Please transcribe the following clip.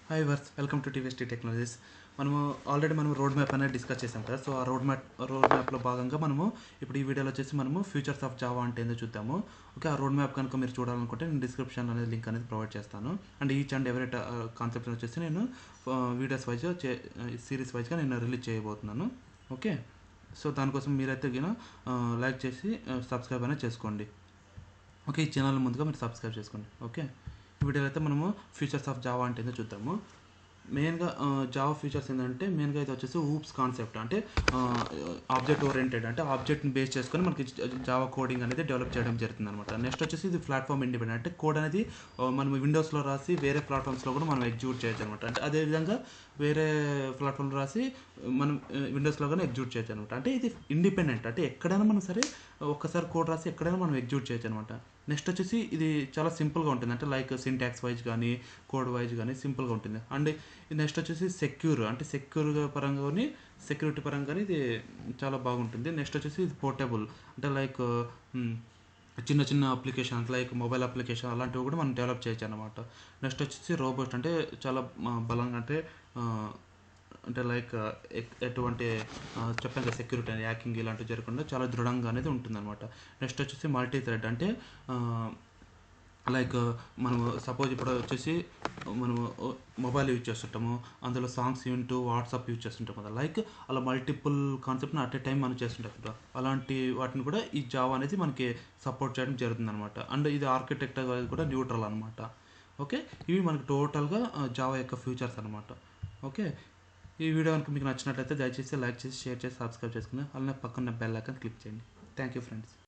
Hi వర్స్ welcome to Tvs Tree Technologies. మనము already road map అనేది డిస్కస్ చేసాం కదా. సో ఆ రోడ్ మ్యాప్లో భాగంగా ఇప్పుడు ఈ వీడియోలో వచ్చేసి ఫ్యూచర్స్ ఆఫ్ జావా అంటే ఏందో చూద్దాము. ఓకే, ఆ రోడ్ మ్యాప్ కనుక మీరు చూడాలనుకుంటే నేను డిస్క్రిప్షన్ అనేది లింక్ అనేది ప్రొవైడ్ చేస్తాను. And each and every concept వచ్చేసి నేను వీడియోస్ వైజ్ సిరీస్ వైజ్గా నేను రిలీజ్ చేయబోతున్నాను. ఓకే, సో దానికోసం మీరైతే లైక్ చేసి సబ్స్క్రైబ్ అనేది చేసుకోండి. ఓకే, ఈ ఛానల్ ముందుగా మీరు సబ్స్క్రైబ్ చేసుకోండి. ఓకే, ఈ వీడియోలో అయితే ఫ్యూచర్స్ ఆఫ్ జావా అంటే ఏందో చూద్దాము. మెయిన్గా జావా ఫీచర్స్ ఏంటంటే మెయిన్గా ఇది వచ్చేసి ఊప్స్ కాన్సెప్ట్, అంటే ఆబ్జెక్ట్ ఓరియంటెడ్, అంటే ఆబ్జెక్ట్ని బేస్ చేసుకొని మనకి జావా కోడింగ్ అనేది డెవలప్ చేయడం జరుగుతుంది అనమాట. నెక్స్ట్ వచ్చేసి ఇది ప్లాట్ఫామ్ ఇండిపెండెంట్, అంటే కోడ్ అనేది మనం విండోస్లో రాసి వేరే ప్లాట్ఫామ్స్లో కూడా మనం ఎగ్జిక్యూట్ చేయొచ్చు అనమాట. అంటే అదేవిధంగా వేరే ప్లాట్ఫామ్లో రాసి మనం విండోస్లో కానీ ఎగ్జిక్యూట్ చేయొచ్చు అనమాట. అంటే ఇది ఇండిపెండెంట్, అంటే ఎక్కడైనా మనం సరే ఒక్కసారి కోడ్ రాసి ఎక్కడైనా మనం ఎగ్జిక్యూట్ చేయొచ్చు అనమాట. నెక్స్ట్ వచ్చేసి ఇది చాలా సింపుల్గా ఉంటుంది, అంటే లైక్ సింటాక్స్ వైజ్ కానీ కోడ్ వైజ్ కానీ సింపుల్గా ఉంటుంది. అండ్ నెక్స్ట్ వచ్చేసి సెక్యూర్, అంటే సెక్యూరిటీ పరంగా ఇది చాలా బాగుంటుంది. నెక్స్ట్ వచ్చేసి ఇది పోర్టబుల్, అంటే లైక్ చిన్న చిన్న అప్లికేషన్స్ లైక్ మొబైల్ అప్లికేషన్ అలాంటివి కూడా మనం డెవలప్ చేయొచ్చు అనమాట. నెక్స్ట్ వచ్చేసి రోబోస్ట్, అంటే చాలా బలంగా, అంటే లైక్ ఎటువంటి చెప్పాను కదా, సెక్యూరిటీ అని హ్యాకింగ్ ఇలాంటివి జరగకుండా చాలా దృఢంగా అనేది ఉంటుందన్నమాట. నెక్స్ట్ వచ్చేసి మల్టీ థ్రెడ్, అంటే లైక్ మనం సపోజ్ ఇప్పుడు వచ్చేసి మనము మొబైల్ యూజ్ చేస్తుంటాము, అందులో సాంగ్స్ వింటూ వాట్సాప్ యూజ్ చేస్తుంటాం కదా, లైక్ అలా మల్టిపుల్ కాన్సెప్ట్ని అట్ ఏ టైం మనం చేస్తుంటాం. అలాంటి వాటిని కూడా ఈ జావా అనేది మనకి సపోర్ట్ చేయడం జరుగుతుంది అనమాట. అండ్ ఇది ఆర్కిటెక్చర్ కూడా న్యూట్రల్ అనమాట. ఓకే, ఇవి మనకి టోటల్గా జావా యొక్క ఫ్యూచర్స్ అనమాట. ఓకే, ఈ వీడియో కనుక మీకు నచ్చినట్లయితే దయచేసి లైక్ చేసి షేర్ చేసి సబ్స్క్రైబ్ చేసుకుని అలానే పక్కన బెల్ ఐకాన్ క్లిక్ చేయండి. Thank you friends.